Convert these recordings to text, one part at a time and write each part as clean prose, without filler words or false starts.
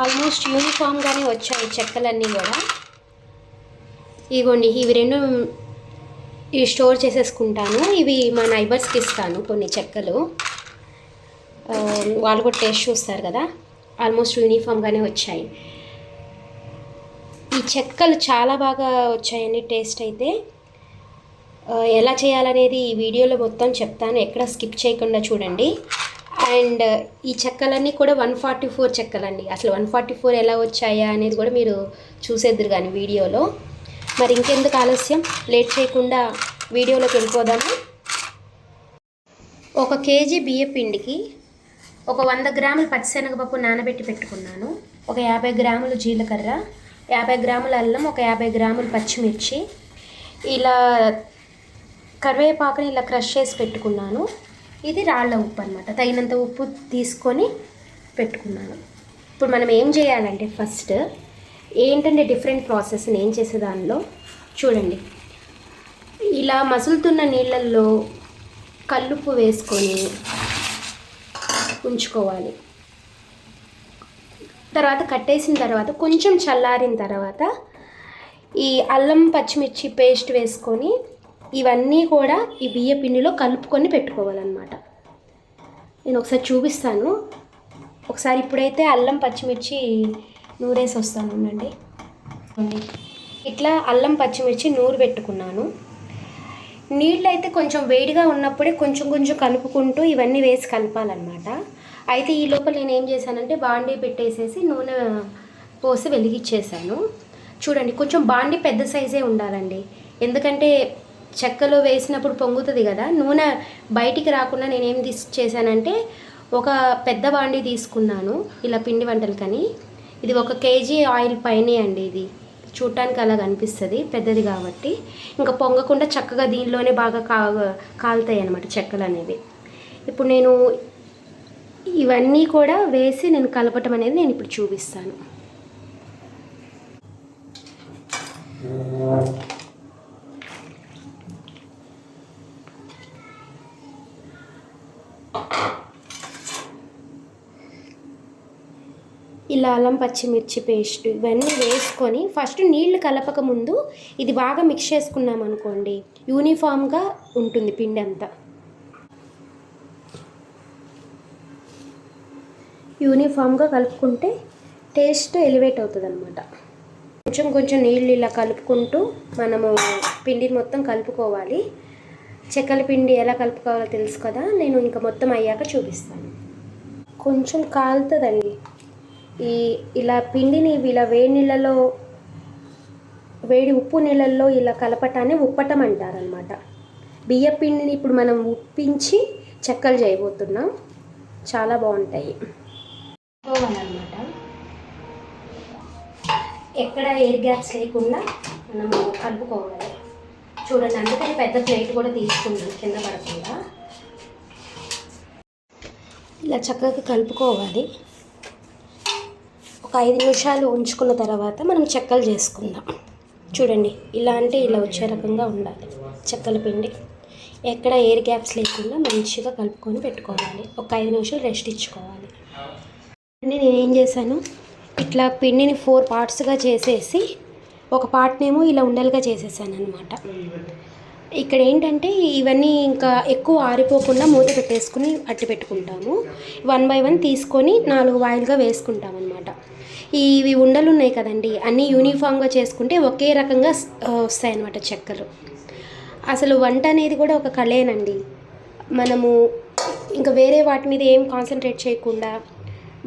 Almost యూనిఫామ్గానే వచ్చాయి చెక్కలన్నీ కూడా. ఇగోండి ఇవి రెండు ఇవి స్టోర్ చేసేసుకుంటాను. ఇవి మా నైబర్స్కి ఇస్తాను కొన్ని చెక్కలు. వాళ్ళు కూడా టేస్ట్ చూస్తారు కదా. ఆల్మోస్ట్ యూనిఫామ్గానే వచ్చాయి. ఈ చెక్కలు చాలా బాగా వచ్చాయండి. టేస్ట్ అయితే ఎలా చేయాలనేది ఈ వీడియోలో మొత్తం చెప్తాను, ఎక్కడ స్కిప్ చేయకుండా చూడండి. అండ్ ఈ చెక్కలన్నీ కూడా 144 చెక్కలండి. అసలు 144 ఎలా వచ్చాయా అనేది కూడా మీరు చూసేద్దరు కానీ వీడియోలో. మరి ఇంకెందుకు ఆలస్యం, లేట్ చేయకుండా వీడియోలోకి వెళ్ళిపోదాము. 1 కేజీ బియ్య పిండికి ఒక 100 గ్రాములు పచ్చిశనగపప్పు నానబెట్టి పెట్టుకున్నాను. ఒక 50 గ్రాములు జీలకర్ర, 50 గ్రాముల అల్లం, ఒక 50 గ్రాములు పచ్చిమిర్చి, ఇలా కరివేపాకుని ఇలా క్రష్ చేసి పెట్టుకున్నాను. ఇది రాళ్ళ ఉప్పు అనమాట. తగినంత ఉప్పు తీసుకొని పెట్టుకున్నాను. ఇప్పుడు మనం ఏం చేయాలంటే ఫస్ట్ ఏంటంటే డిఫరెంట్ ప్రాసెస్ నేను చేసే దానిలో చూడండి. ఇలా మసులుతున్న నీళ్ళల్లో కల్లుప్పు వేసుకొని ఉంచుకోవాలి. తర్వాత కట్టేసిన తర్వాత కొంచెం చల్లారిన తర్వాత ఈ అల్లం పచ్చిమిర్చి పేస్ట్ వేసుకొని ఇవన్నీ కూడా ఈ బియ్య పిండిలో కలుపుకొని పెట్టుకోవాలన్నమాట. నేను ఒకసారి చూపిస్తాను. ఒకసారి ఇప్పుడైతే అల్లం పచ్చిమిర్చి నూరేసి వస్తాను ఉండండి. ఇట్లా అల్లం పచ్చిమిర్చి నూరు పెట్టుకున్నాను. నీళ్ళు అయితే కొంచెం వేడిగా ఉన్నప్పుడే కొంచెం కొంచెం కలుపుకుంటూ ఇవన్నీ వేసి కలపాలన్నమాట. అయితే ఈ లోపల నేను ఏం చేశానంటే బాండీ పెట్టేసేసి నూనె పోసి వెలిగించేసాను. చూడండి, కొంచెం బాండీ పెద్ద సైజే ఉండాలండి. ఎందుకంటే చెక్కలో వేసినప్పుడు పొంగుతుంది కదా, నూనె బయటికి రాకుండా నేనేం చేశానంటే ఒక పెద్ద బాండీ తీసుకున్నాను ఇలా పిండి వంటలకని. ఇది 1 కేజీ ఆయిల్ పైనే అండి. ఇది చూడటానికి అలా కనిపిస్తుంది పెద్దది కాబట్టి. ఇంకా పొంగకుండా చక్కగా దీనిలోనే బాగా కాలుతాయి అన్నమాట చెక్కలు అనేవి. ఇప్పుడు నేను ఇవన్నీ కూడా వేసి నేను కలపటం అనేది నేను ఇప్పుడు చూపిస్తాను. ఇలా అల్లం పచ్చిమిర్చి పేస్ట్ ఇవన్నీ వేసుకొని ఫస్ట్ నీళ్లు కలపక ముందు ఇది బాగా మిక్స్ చేసుకున్నాం అనుకోండి, యూనిఫామ్గా ఉంటుంది పిండి అంతా. యూనిఫామ్గా కలుపుకుంటే టేస్ట్ ఎలివేట్ అవుతుంది అనమాట. కొంచెం కొంచెం నీళ్ళు ఇలా కలుపుకుంటూ మనము పిండిని మొత్తం కలుపుకోవాలి. చెక్కల పిండి ఎలా కలుపుకోవాలో తెలుసు కదా, నేను ఇంకా మొత్తం అయ్యాక చూపిస్తాను. కొంచెం కాలుతుందండి. ఇలా పిండిని ఇలా వేడి ఉప్పు నీళ్ళల్లో ఇలా కలపటాన్ని ఉప్పటం అంటారనమాట. బియ్య పిండిని ఇప్పుడు మనం ఉప్పించి చెక్కలు చేయబోతున్నాం. చాలా బాగుంటాయి అనమాట. ఎక్కడ ఎయిర్ గ్యాప్స్ లేకుండా మనము కలుపుకోవాలి. చూడండి, అందుకని పెద్ద ప్లేట్ కూడా తీసుకున్నాను కింద పడకుండా. ఇలా చక్కగా కలుపుకోవాలి. ఒక 5 నిమిషాలు ఉంచుకున్న తర్వాత మనం చెక్కలు చేసుకుందాం. చూడండి, ఇలా అంటే ఇలా వచ్చే రకంగా ఉండాలి చెక్కల పిండి. ఎక్కడ ఎయిర్ గ్యాప్స్ లేకుండా మంచిగా కలుపుకొని పెట్టుకోవాలి. ఒక 5 నిమిషాలు రెస్ట్ ఇచ్చుకోవాలి. నేను ఏం చేశాను, ఇట్లా పిండిని 4 పార్ట్స్గా చేసేసి ఒక పార్ట్నేమో ఇలా ఉండలుగా చేసేసాను అనమాట. ఇక్కడ ఏంటంటే ఇవన్నీ ఇంకా ఎక్కువ ఆరిపోకుండా మూత పెట్టేసుకుని అట్టి పెట్టుకుంటాము. 1 బై 1 తీసుకొని 4 వాయిల్గా వేసుకుంటాం అనమాట. ఇవి ఉండలు ఉన్నాయి కదండి, అన్నీ యూనిఫామ్గా చేసుకుంటే ఒకే రకంగా వస్తాయన్నమాట చెక్కలు. అసలు వంట అనేది కూడా ఒక కళేనండి. మనము ఇంకా వేరే వాటి మీద ఏం కాన్సన్ట్రేట్ చేయకుండా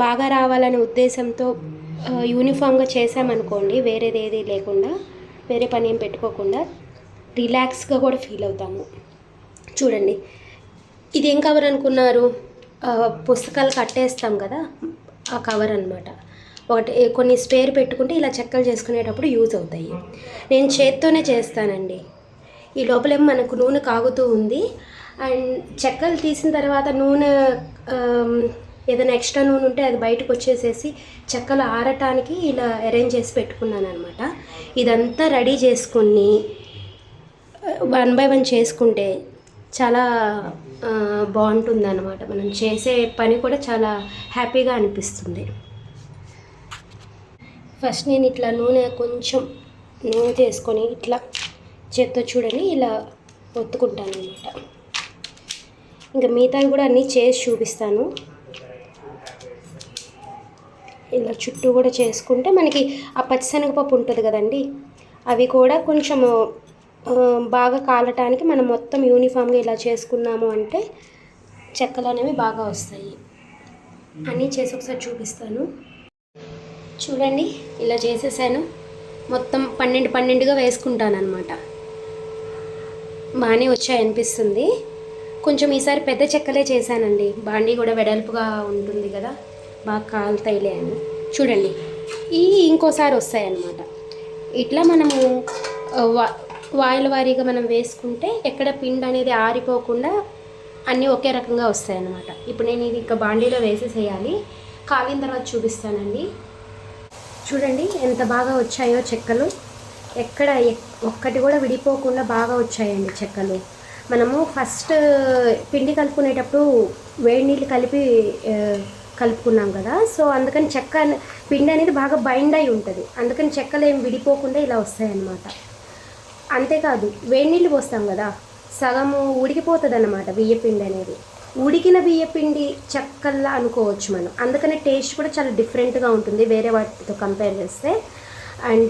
బాగా రావాలనే ఉద్దేశంతో యూనిఫామ్గా చేసామనుకోండి, వేరేది ఏది లేకుండా వేరే పని ఏం పెట్టుకోకుండా రిలాక్స్గా కూడా ఫీల్ అవుతాము. చూడండి, ఇదేం కవర్ అనుకున్నారు? పుస్తకాలు కట్టేస్తాం కదా ఆ కవర్ అనమాట. ఒకటి కొన్ని స్పేర్ పెట్టుకుంటే ఇలా చెక్కలు చేసుకునేటప్పుడు యూజ్ అవుతాయి. నేను చేత్తోనే చేస్తానండి. ఈ లోపలేమో మనకు నూనె కాగుతూ ఉంది. అండ్ చెక్కలు తీసిన తర్వాత నూనె ఏదైనా ఎక్స్ట్రా నూనె ఉంటే అది బయటకు వచ్చేసేసి చెక్కలు ఆరటానికి ఇలా అరేంజ్ చేసి పెట్టుకున్నాను అనమాట. ఇదంతా రెడీ చేసుకుని 1 బై 1 చేసుకుంటే చాలా బాగుంటుంది అన్నమాట. మనం చేసే పని కూడా చాలా హ్యాపీగా అనిపిస్తుంది. ఫస్ట్ నేను ఇట్లా నూనె కొంచెం నూనె చేసుకొని ఇట్లా చేత్తో చూడండి ఇలా ఒత్తుకుంటాను అనమాట. ఇంకా మిగతావి కూడా అన్నీ చేసి చూపిస్తాను. ఇలా చుట్టూ కూడా చేసుకుంటే మనకి ఆ పచ్చిశనగపప్పు ఉంటుంది కదండి, అవి కూడా కొంచెం బాగా కాలటానికి మనం మొత్తం యూనిఫామ్గా ఇలా చేసుకున్నాము అంటే చెక్కలు అనేవి బాగా వస్తాయి. అన్నీ చేసి ఒకసారి చూపిస్తాను. చూడండి ఇలా చేసేసాను. మొత్తం 12గా వేసుకుంటాను అనమాట. బాగానే వచ్చాయి అనిపిస్తుంది. కొంచెం ఈసారి పెద్ద చెక్కలే చేశానండి. బాండీ కూడా వెడల్పుగా ఉంటుంది కదా, బాగా కాలుతాయిలే అని. చూడండి ఇంకోసారి వస్తాయన్నమాట. ఇట్లా మనము వాయిల వారీగా మనం వేసుకుంటే ఎక్కడ పిండి అనేది ఆరిపోకుండా అన్నీ ఒకే రకంగా వస్తాయన్నమాట. ఇప్పుడు నేను ఇది ఇంకా బాండీలో వేసేసేయాలి. కాలిన తర్వాత చూపిస్తానండి. చూడండి ఎంత బాగా వచ్చాయో చెక్కలు. ఎక్కడ ఒక్కటి కూడా విడిపోకుండా బాగా వచ్చాయండి చెక్కలు. మనము ఫస్ట్ పిండి కలుపుకునేటప్పుడు వేడి నీళ్ళు కలిపి కలుపుకున్నాం కదా, సో అందుకని పిండి అనేది బాగా బైండ్ అయి ఉంటుంది. అందుకని చెక్కలు ఏం విడిపోకుండా ఇలా వస్తాయన్నమాట. అంతేకాదు వేడి నీళ్ళు పోస్తాం కదా, సగము ఉడికిపోతుంది అన్నమాట బియ్యపిండి అనేది. ఉడికిన బియ్యపిండి చెక్కల్లా అనుకోవచ్చు మనం. అందుకని టేస్ట్ కూడా చాలా డిఫరెంట్గా ఉంటుంది వేరే వాటితో కంపేర్ చేస్తే. అండ్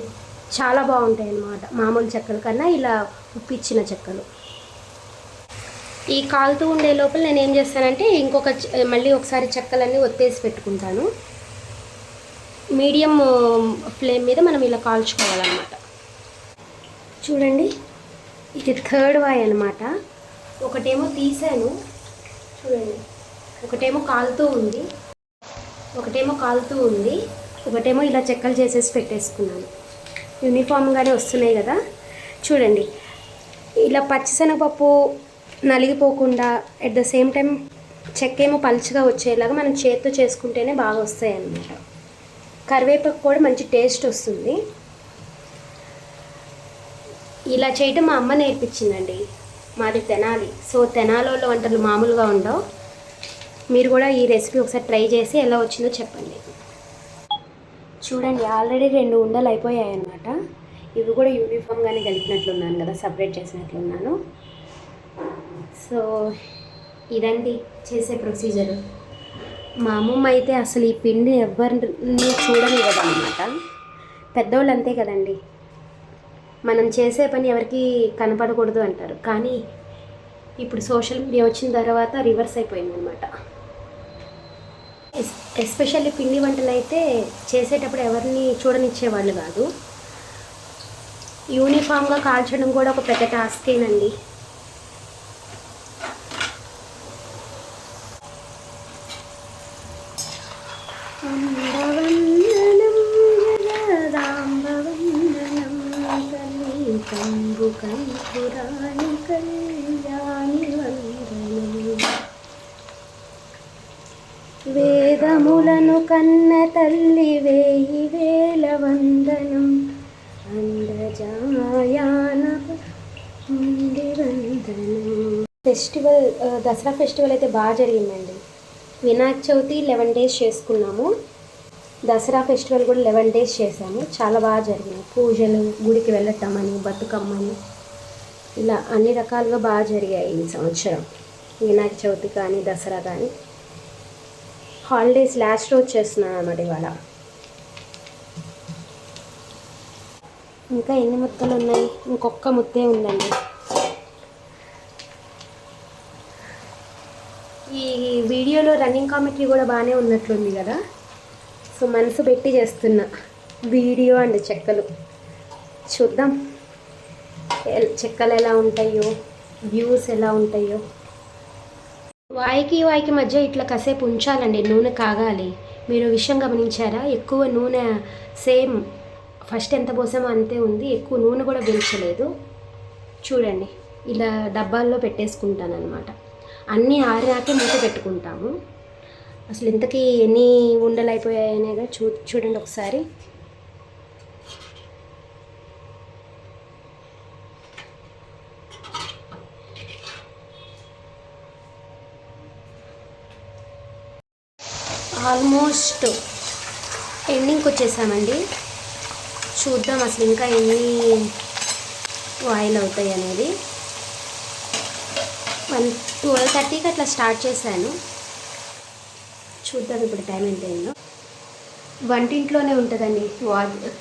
చాలా బాగుంటాయి అన్నమాట మామూలు చెక్కల కన్నా ఇలా ఉప్పిచ్చిన చెక్కలు. ఈ కాలుతూ ఉండే లోపల నేను ఏం చేస్తానంటే మళ్ళీ ఒకసారి చెక్కలన్నీ ఒత్తేసి పెట్టుకుంటాను. మీడియం ఫ్లేమ్ మీద మనం ఇలా కాల్చుకోవాలన్నమాట. చూడండి ఇది థర్డ్ వాయ్ అనమాట. ఒకటేమో తీసాను చూడండి, ఒకటేమో కాలుతూ ఉంది, ఒకటేమో ఇలా చెక్కలు చేసేసి పెట్టేసుకున్నాను. యూనిఫామ్గానే వస్తున్నాయి కదా. చూడండి ఇలా పచ్చిశనగపప్పు నలిగిపోకుండా అట్ ద సేమ్ టైం చెక్కేమో పలుచగా వచ్చేలాగా మనం చేత్తో చేసుకుంటేనే బాగా వస్తాయి అన్నమాట. కరివేపాకు కూడా మంచి టేస్ట్ వస్తుంది. ఇలా చేయటం మా అమ్మ నేర్పించిందండి. మాది తెనాలి, సో తెనాలిలో వంటలు మామూలుగా ఉండవు. మీరు కూడా ఈ రెసిపీ ఒకసారి ట్రై చేసి ఎలా వచ్చిందో చెప్పండి. చూడండి ఆల్రెడీ 2 ఉండలు అయిపోయాయి అన్నమాట. ఇవి కూడా యూనిఫామ్గానే కలిపినట్లున్నాను కదా, సపరేట్ చేసినట్లున్నాను. సో ఇదండి చేసే ప్రొసీజరు. మా అమ్మమ్మ అయితే అసలు ఈ పిండి ఎవరిని చూడనివ్వదన్నమాట. పెద్దవాళ్ళు అంతే కదండి, మనం చేసే పని ఎవరికి కనపడకూడదు అంటారు. కానీ ఇప్పుడు సోషల్ మీడియా వచ్చిన తర్వాత రివర్స్ అయిపోయిందనమాట. ఎస్పెషల్లీ పిండి వంటలు అయితే చేసేటప్పుడు ఎవరిని చూడనిచ్చేవాళ్ళు కాదు. యూనిఫామ్గా కాల్చడం కూడా ఒక పెద్ద టాస్కేనండి. వేదములను కన్న తల్లి 1000 వందనం, అందజాయాన వందనం. దసరా ఫెస్టివల్ అయితే బాగా జరిగిందండి. వినాయక చవితి 11 డేస్ చేసుకున్నాము. దసరా ఫెస్టివల్ కూడా 11 డేస్ చేసాము. చాలా బాగా జరిగినాయి. పూజలు, గుడికి వెళ్ళటం అని, బతుకమ్మని, ఇలా అన్ని రకాలుగా బాగా జరిగాయి ఈ సంవత్సరం. వినాయక చవితి కానీ దసరా కానీ. హాలిడేస్ లాస్ట్ రోజు చేస్తున్నాను అన్నమాట ఇవాళ. ఇంకా ఎన్ని ముద్దలు ఉన్నాయి? ఇంకొక ముద్దే ఉందండి. ఈ వీడియోలో రన్నింగ్ కామెంటరీ కూడా బాగానే ఉన్నట్లుంది కదా. సో మనసు పెట్టి చేస్తున్న వీడియో అండ్ చెక్కలు. చూద్దాం చెక్కలు ఎలా ఉంటాయో, వ్యూస్ ఎలా ఉంటాయో. వాయికి మధ్య ఇట్లా కాసేపు ఉంచాలండి, నూనె కాగాలి. మీరు విషయం గమనించారా? ఎక్కువ నూనె సేమ్ ఫస్ట్ ఎంత పోసామో అంతే ఉంది, ఎక్కువ నూనె కూడా పీల్చలేదు. చూడండి ఇలా డబ్బాల్లో పెట్టేసుకుంటాను అనమాట. అన్నీ ఆరినాకే మూత పెట్టుకుంటాము. అసలు ఇంతకీ ఎన్ని ఉండలు అయిపోయాయనేగా చూడండి ఒకసారి. ఆల్మోస్ట్ ఎండింగ్కి వచ్చేసామండి. చూద్దాం అసలు ఇంకా ఎన్ని ఆయిల్ అవుతాయి అనేది. 12:30కి అట్లా స్టార్ట్ చేశాను. చూద్దాం ఇప్పుడు టైం ఎంత అయిందో. వంటింట్లోనే ఉంటుందండి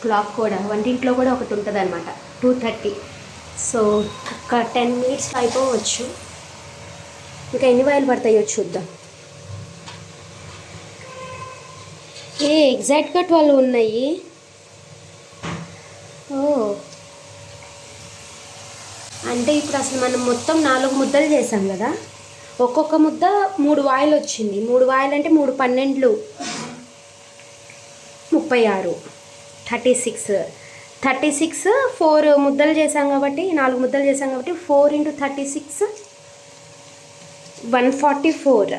క్లాక్ కూడా, వంటింట్లో కూడా ఒకటి ఉంటుంది అనమాట 2:30. సో ఒక 10 minutes అయిపోవచ్చు. ఇంకా ఎన్ని ఆయిల్ పడతాయో చూద్దాం. ఎగ్జాక్ట్గా 12 ఉన్నాయి. ఓ అంటే ఇప్పుడు అసలు మనం మొత్తం 4 ముద్దలు చేసాం కదా, ఒక్కొక్క ముద్ద 3 వాయిల్ వచ్చింది. 3 వాయిల్ అంటే 3 12 36 36 4 ముద్దలు చేసాం కాబట్టి, 4 ముద్దలు చేసాం కాబట్టి 4 × 36 144.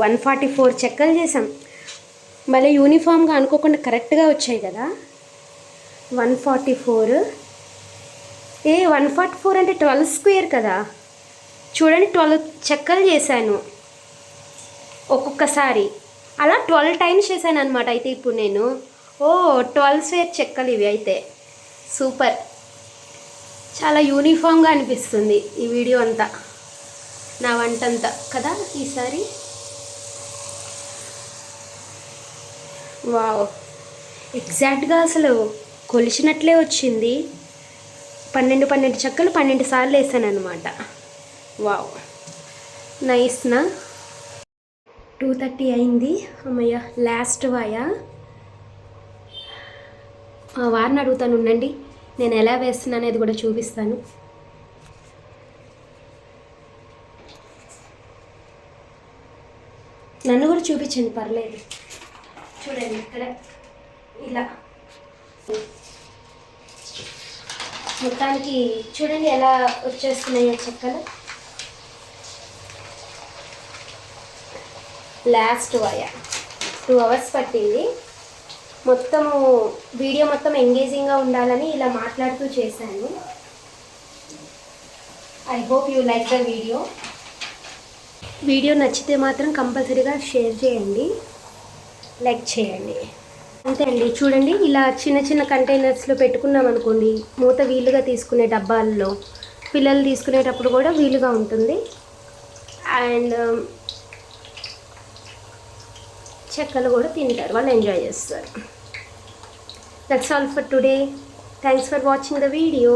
144 చెక్కలు చేసాం. మళ్ళీ యూనిఫామ్గా అనుకోకుండా కరెక్ట్గా వచ్చాయి కదా. 144 144 అంటే 12 స్క్వేర్ కదా. చూడండి 12 చెక్కలు చేశాను ఒక్కొక్కసారి. అలా 12 టైమ్స్ చేశాను అనమాట. అయితే ఇప్పుడు నేను 12 స్క్వేర్ చెక్కలు ఇవి. అయితే సూపర్, చాలా యూనిఫామ్గా అనిపిస్తుంది ఈ వీడియో అంతా, నా వంట అంతా కదా ఈసారి. వావ్, ఎగ్జాక్ట్గా అసలు కొలిచినట్లే వచ్చింది. 12 చెక్కలు 12 సార్లు వేసాను అనమాట. వావ్, నైస్నా. 2:30 అయింది. అమ్మయ్య, లాస్ట్ వారిని అడుగుతాను ఉండండి, నేను ఎలా వేస్తున్నాను అనేది కూడా చూపిస్తాను. నన్ను కూడా చూపించండి, పర్లేదు. చూడండి ఇక్కడ ఇలా మొత్తానికి చూడండి ఎలా వచ్చేస్తున్నాయో చెక్కలు. లాస్ట్ 2 hours పట్టింది. మొత్తము వీడియో మొత్తం ఎంగేజింగ్గా ఉండాలని ఇలా మాట్లాడుతూ చేశాను. I hope you like the video నచ్చితే మాత్రం కంపల్సరీగా షేర్ చేయండి, లైక్ చేయండి. అంతే అండి. చూడండి ఇలా చిన్న చిన్న కంటైనర్స్లో పెట్టుకున్నాం అనుకోండి, మూత వీలుగా తీసుకునే డబ్బాల్లో పిల్లలు తీసుకునేటప్పుడు కూడా వీలుగా ఉంటుంది. అండ్ చెక్కలు కూడా తింటారు, వాళ్ళు ఎంజాయ్ చేస్తారు. That's all for today. Thanks for watching the video.